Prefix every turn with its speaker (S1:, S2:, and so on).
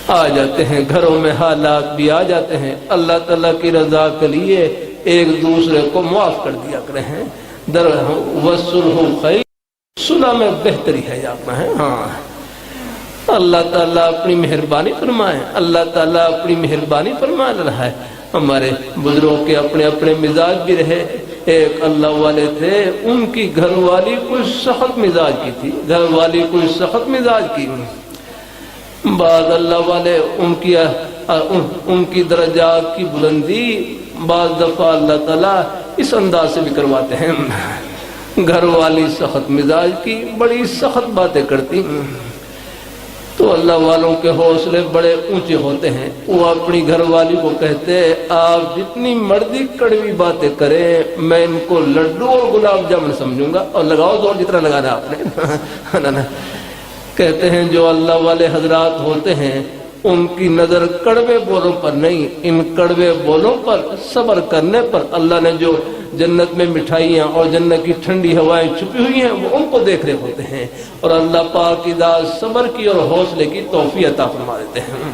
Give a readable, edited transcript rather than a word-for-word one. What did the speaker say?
S1: آ جاتے ہیں، گھروں میں حالات بھی آ جاتے ہیں، اللہ تعالیٰ کی رضا کے لیے ایک دوسرے کو معاف کر دیا کریں ہیں۔ وَالصُّلْحُ خَيْرٌ، صلح میں بہتری ہے یہاں ہے۔ ہاں اللہ تعالیٰ اپنی مہربانی فرمائے، اللہ تعالیٰ اپنی مہربانی فرما رہا ہے۔ ہمارے بزرگوں کے اپنے اپنے مزاج بھی رہے۔ ایک اللہ والے تھے، ان کی گھر والی کوئی سخت مزاج کی تھی، گھر والی کوئی سخت مزاج کی۔ بعض اللہ والے ان کی درجات کی بلندی بعض دفعہ اللہ تعالیٰ اس انداز سے بھی کرواتے ہیں۔ گھر والی سخت مزاج کی، بڑی سخت باتیں کرتی، تو اللہ والوں کے حوصلے بڑے اونچے ہوتے ہیں۔ وہ اپنی گھر والی کو کہتے ہیں آپ جتنی مرضی کڑوی باتیں کریں، میں ان کو لڈو اور گلاب جامن سمجھوں گا، اور لگاؤ زور جتنا لگانا آپ نے۔ کہتے ہیں جو اللہ والے حضرات ہوتے ہیں ان کی نظر کڑوے بولوں پر نہیں، ان کڑوے بولوں پر صبر کرنے پر، اللہ نے جو جنت میں مٹھائیاں اور جنت کی ٹھنڈی ہوائیں چھپی ہوئی ہیں وہ ان کو دیکھ رہے ہوتے ہیں، اور اللہ پاک کی ذات صبر کی اور حوصلے کی توفیق عطا فرما دیتے ہیں۔